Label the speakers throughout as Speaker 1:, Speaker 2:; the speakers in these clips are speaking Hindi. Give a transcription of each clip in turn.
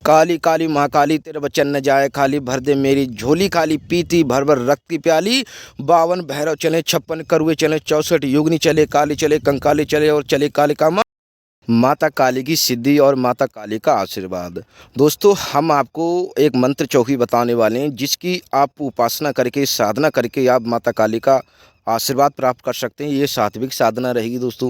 Speaker 1: काली काली महाकाली तेरा वचन न जाए खाली, भर दे मेरी झोली खाली, पीती भर भर रक्त की प्याली। 52 भैरव चले, 56 करुए चले, 64 युगनी चले, काली चले कंकाली चले और चले काली का माता काली की सिद्धि और माता काली का आशीर्वाद। दोस्तों, हम आपको एक मंत्र चौकी बताने वाले हैं जिसकी आप उपासना करके, साधना करके आप माता काली का आशीर्वाद प्राप्त कर सकते हैं। ये सात्विक साधना रहेगी दोस्तों।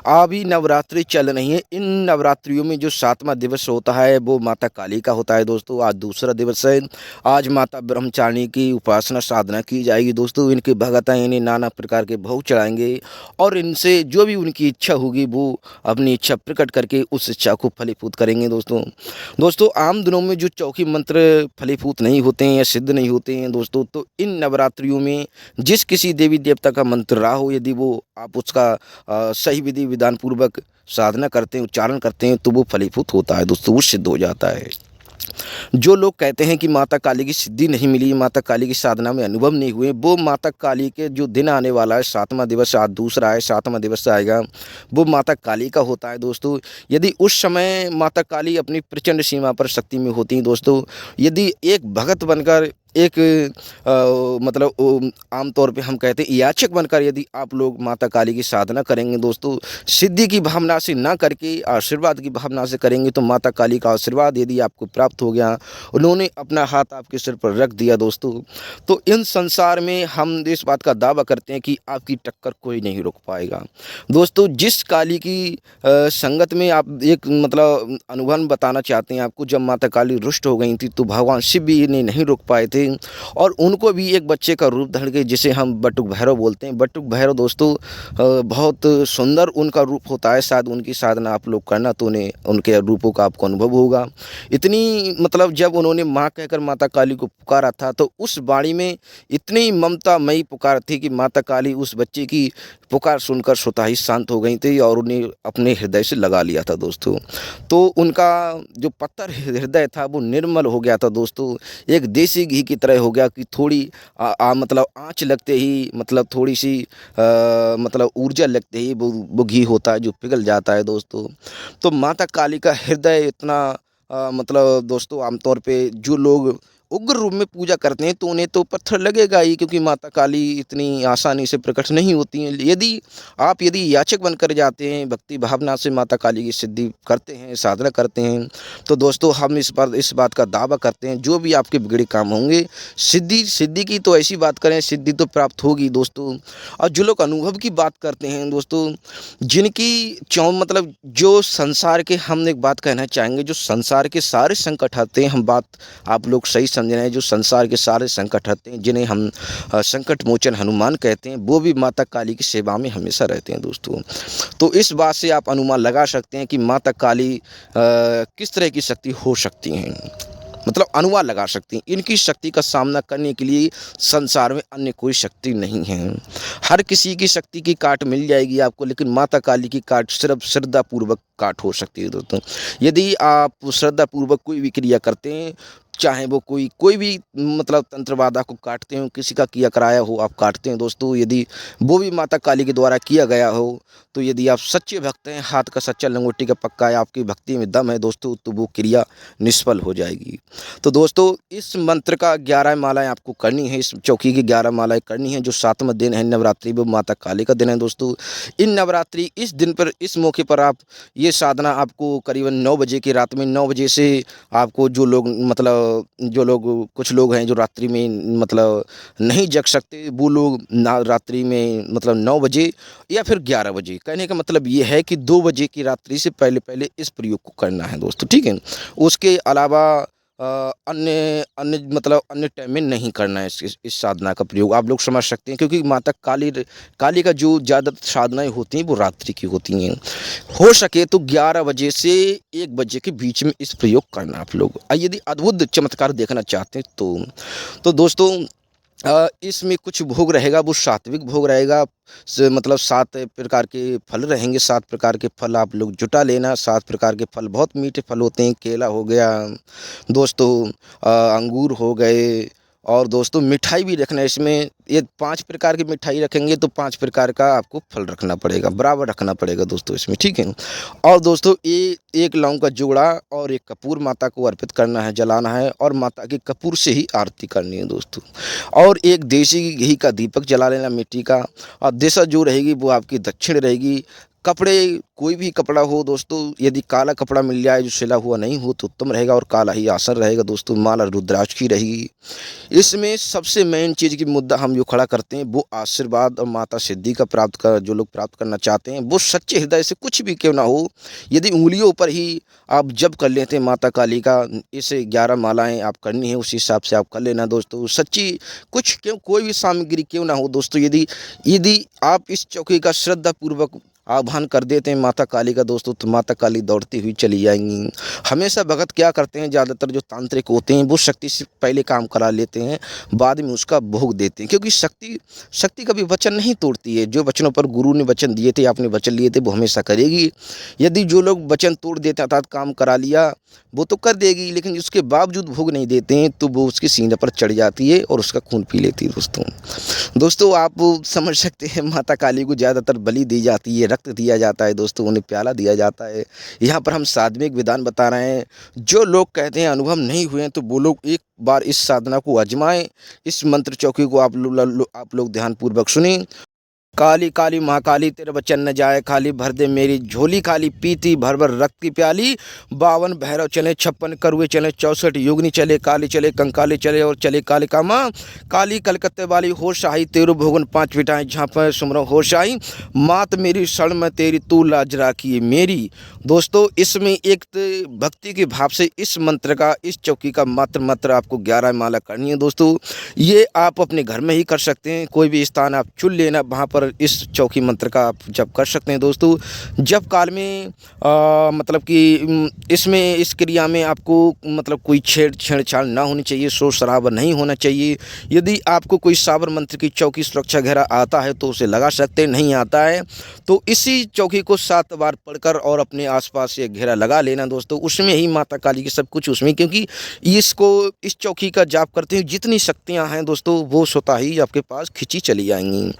Speaker 1: अभी नवरात्रि चल रही है। इन नवरात्रियों में जो 7वां दिवस होता है वो माता काली का होता है दोस्तों। आज दूसरा दिवस है। आज माता ब्रह्मचारिणी की उपासना साधना की जाएगी दोस्तों। इनके भगत इन्हें नाना प्रकार के भोग चढ़ाएंगे और इनसे जो भी उनकी इच्छा होगी वो अपनी इच्छा प्रकट करके उस इच्छा को फलीभूत करेंगे दोस्तों। दोस्तों, आम दिनों में जो चौकी मंत्र फलीभूत नहीं होते हैं या सिद्ध नहीं होते हैं दोस्तों, तो इन नवरात्रियों में जिस किसी देवी देवता का मंत्र रहा हो, यदि वो आप उसका सही विधि विधान पूर्वक साधना करते हैं, उच्चारण करते हैं, तो वो फलीभूत होता है दोस्तों, वो सिद्ध हो जाता है। जो लोग कहते हैं कि माता काली की सिद्धि नहीं मिली, माता काली की साधना में अनुभव नहीं हुए, वो माता काली के जो दिन आने वाला है, 7वां दिवस आज दूसरा है, 7वां दिवस आएगा, वो माता काली का होता है दोस्तों। यदि उस समय माता काली अपनी प्रचंड सीमा पर शक्ति में होती हैं दोस्तों, यदि एक भगत बनकर एक मतलब आमतौर पे हम कहते हैं याचक बनकर यदि आप लोग माता काली की साधना करेंगे दोस्तों, सिद्धि की भावना से ना करके आशीर्वाद की भावना से करेंगे, तो माता काली का आशीर्वाद यदि आपको प्राप्त हो गया, उन्होंने अपना हाथ आपके सिर पर रख दिया दोस्तों, तो इन संसार में हम इस बात का दावा करते हैं कि आपकी टक्कर कोई नहीं रोक पाएगा दोस्तों। जिस काली की संगत में आप एक मतलब अनुभव बताना चाहते हैं आपको, जब माता काली रुष्ट हो गई थी तो भगवान शिव भी इन्हें नहीं रोक पाए थे और उनको भी एक बच्चे का रूप धारण के, जिसे हम बटुक भैरव बोलते हैं। बटुक भैरव दोस्तों बहुत सुंदर उनका रूप होता है। शायद उनकी साधना आप लोग करना तो उन्हें उनके रूपों का आपको अनुभव होगा। इतनी मतलब जब उन्होंने माँ कहकर माता काली को पुकारा था, तो उस वाणी में इतनी ममतामयी पुकार थी कि माता काली उस बच्चे की पुकार सुनकर स्वतः ही शांत हो गई थी और उन्हें अपने हृदय से लगा लिया था दोस्तों। तो उनका जो पत्थर हृदय था वो निर्मल हो गया था दोस्तों। एक देसी घी की तरह हो गया कि थोड़ी मतलब आँच लगते ही, मतलब थोड़ी सी मतलब ऊर्जा लगते ही वो घी होता है जो पिघल जाता है दोस्तों। तो माता काली का हृदय इतना मतलब दोस्तों, आमतौर पे जो लोग उग्र रूप में पूजा करते हैं तो उन्हें तो पत्थर लगेगा ही, क्योंकि माता काली इतनी आसानी से प्रकट नहीं होती हैं। यदि याचक बनकर जाते हैं, भक्ति भावना से माता काली की सिद्धि करते हैं, साधना करते हैं, तो दोस्तों हम इस बात का दावा करते हैं, जो भी आपके बिगड़े काम होंगे, सिद्धि की तो ऐसी बात करें, सिद्धि तो प्राप्त होगी दोस्तों। और जो लोग अनुभव की बात करते हैं दोस्तों, जिनकी मतलब जो संसार के, हम एक बात कहना चाहेंगे, जो संसार के सारे संकट आते हैं, हम बात आप लोग सही समझ रहे हैं, जो संसार के सारे संकट आते हैं, जिन्हें हम संकट मोचन हनुमान कहते हैं, वो भी माता काली की सेवा में हमेशा रहते हैं दोस्तों। तो इस बात से आप अनुमान लगा सकते हैं कि माता काली किस तरह की शक्ति हो सकती हैं, मतलब अनुमान लगा सकती हैं। इनकी शक्ति का सामना करने के लिए संसार में अन्य कोई शक्ति नहीं है। हर किसी की शक्ति की काट मिल जाएगी आपको, लेकिन माता काली की काट सिर्फ श्रद्धापूर्वक काट हो सकती है दोस्तों। यदि आप श्रद्धापूर्वक कोई भी क्रिया करते हैं, चाहे वो कोई भी मतलब तंत्रवादा को काटते हो, किसी का किया कराया हो आप काटते हैं दोस्तों, यदि वो भी माता काली के द्वारा किया गया हो, तो यदि आप सच्चे भक्त हैं, हाथ का सच्चा लंगोटी का पक्का है, आपकी भक्ति में दम है दोस्तों, तो वो क्रिया निष्फल हो जाएगी। तो दोस्तों, इस मंत्र का 11 मालाएं आपको करनी है, इस चौकी की 11 मालाएं करनी है। जो 7वां दिन है नवरात्रि, वो माता काली का दिन है दोस्तों। इन नवरात्रि इस दिन पर, इस मौके पर आप ये साधना आपको करीबन 9 बजे की रात में, 9 बजे से आपको कुछ लोग हैं जो रात्रि में मतलब नहीं जग सकते, वो लोग ना रात्रि में मतलब 9 बजे या फिर 11 बजे, कहने का मतलब ये है कि 2 बजे की रात्रि से पहले पहले इस प्रयोग को करना है दोस्तों, ठीक है। उसके अलावा अन्य अन्य मतलब अन्य टाइम में नहीं करना है इस साधना का प्रयोग, आप लोग समझ सकते हैं, क्योंकि माता काली का जो ज़्यादा साधनाएं होती हैं वो रात्रि की होती हैं। हो सके तो 11 बजे से 1 बजे के बीच में इस प्रयोग करना आप लोग, यदि अद्भुत चमत्कार देखना चाहते हैं तो दोस्तों इसमें कुछ भोग रहेगा, वो सात्विक भोग रहेगा। मतलब 7 प्रकार के फल रहेंगे, 7 प्रकार के फल आप लोग जुटा लेना। 7 प्रकार के फल बहुत मीठे फल होते हैं। केला हो गया दोस्तों, अंगूर हो गए, और दोस्तों मिठाई भी रखना है इसमें। ये 5 प्रकार की मिठाई रखेंगे तो 5 प्रकार का आपको फल रखना पड़ेगा, बराबर रखना पड़ेगा दोस्तों इसमें, ठीक है। और दोस्तों ये 1 लौंग का जोड़ा और 1 कपूर माता को अर्पित करना है, जलाना है और माता के कपूर से ही आरती करनी है दोस्तों। और 1 देसी घी का दीपक जला लेना मिट्टी का। और दिशा जो रहेगी वो आपकी दक्षिण रहेगी। कपड़े कोई भी कपड़ा हो दोस्तों, यदि काला कपड़ा मिल जाए जो सिला हुआ नहीं हो तो उत्तम रहेगा, और काला ही आसन रहेगा दोस्तों। माला रुद्राक्ष की रहेगी। इसमें सबसे मेन चीज़ की मुद्दा हम जो खड़ा करते हैं वो आशीर्वाद और माता सिद्धि का प्राप्त कर, जो लोग प्राप्त करना चाहते हैं वो सच्चे हृदय से कुछ भी क्यों ना हो, यदि उंगलियों पर ही आप जप कर लेते हैं माता काली का, इसे 11 मालाएं आप करनी है, उस हिसाब से आप कर लेना दोस्तों। सच्ची कुछ क्यों, कोई भी सामग्री क्यों ना हो दोस्तों, यदि यदि आप इस चौकी का श्रद्धापूर्वक आह्वान कर देते हैं माता काली का दोस्तों, तो माता काली दौड़ती हुई चली जाएंगी। हमेशा भगत क्या करते हैं, ज़्यादातर जो तांत्रिक होते हैं वो शक्ति से पहले काम करा लेते हैं, बाद में उसका भोग देते हैं, क्योंकि शक्ति कभी वचन नहीं तोड़ती है। जो वचनों पर गुरु ने वचन दिए थे, आपने वचन लिए थे, वो हमेशा करेगी। यदि जो लोग वचन तोड़ देते हैं अर्थात काम करा लिया वो तो कर देगी, लेकिन उसके बावजूद भोग नहीं देते हैं तो वो उसके सीने पर चढ़ जाती है और उसका खून पी लेती है दोस्तों आप समझ सकते हैं माता काली को ज़्यादातर बलि दी जाती है, रक्त दिया जाता है दोस्तों, उन्हें प्याला दिया जाता है। यहाँ पर हम साधनिक विधान बता रहे हैं। जो लोग कहते हैं अनुभव नहीं हुए हैं तो वो लोग एक बार इस साधना को आजमाएं। इस मंत्र चौकी को आप लोग ध्यानपूर्वक सुनें। काली काली महाकाली तेरे वचन न जाए खाली, भर दे मेरी झोली खाली, पीती भर भर रक्त की प्याली। 52 भैरव चले, 56 करुए चले, 64 योगिनी चले, काली चले कंकाली चले और चले कालिका माँ। काली कलकत्ते वाली होश आई, तेरु भोगन 5 विटाएं झाँप सुमरो होश आई। मात मेरी शरण में तेरी तू लाज राखी मेरी। दोस्तों इसमें एक भक्ति के भाव से इस मंत्र का, इस चौकी का मात्र आपको 11 माला करनी है दोस्तों। ये आप अपने घर में ही कर सकते हैं, कोई भी स्थान आप चुन लेना, वहाँ पर इस चौकी मंत्र का आप जप कर सकते हैं दोस्तों। जप काल में मतलब कि इसमें इस क्रिया में आपको मतलब कोई छेड़छाड़ ना होनी चाहिए, शोर शराबा नहीं होना चाहिए। यदि आपको कोई साबर मंत्र की चौकी सुरक्षा घेरा आता है तो उसे लगा सकते हैं, नहीं आता है तो इसी चौकी को 7 बार पढ़कर और अपने आसपास ये घेरा लगा लेना दोस्तों। उसमें ही माता काली की सब कुछ उसमें, क्योंकि इस चौकी का जाप करते हुए जितनी शक्तियाँ हैं दोस्तों वो स्वतः ही आपके पास खिंची चली जाएंगी।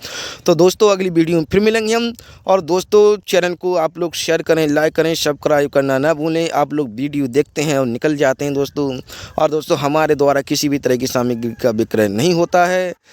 Speaker 1: तो दोस्तों अगली वीडियो में फिर मिलेंगे हम। और दोस्तों चैनल को आप लोग शेयर करें, लाइक करें, सब्सक्राइब करना ना भूलें। आप लोग वीडियो देखते हैं और निकल जाते हैं दोस्तों। और दोस्तों हमारे द्वारा किसी भी तरह की सामग्री का विक्रय नहीं होता है।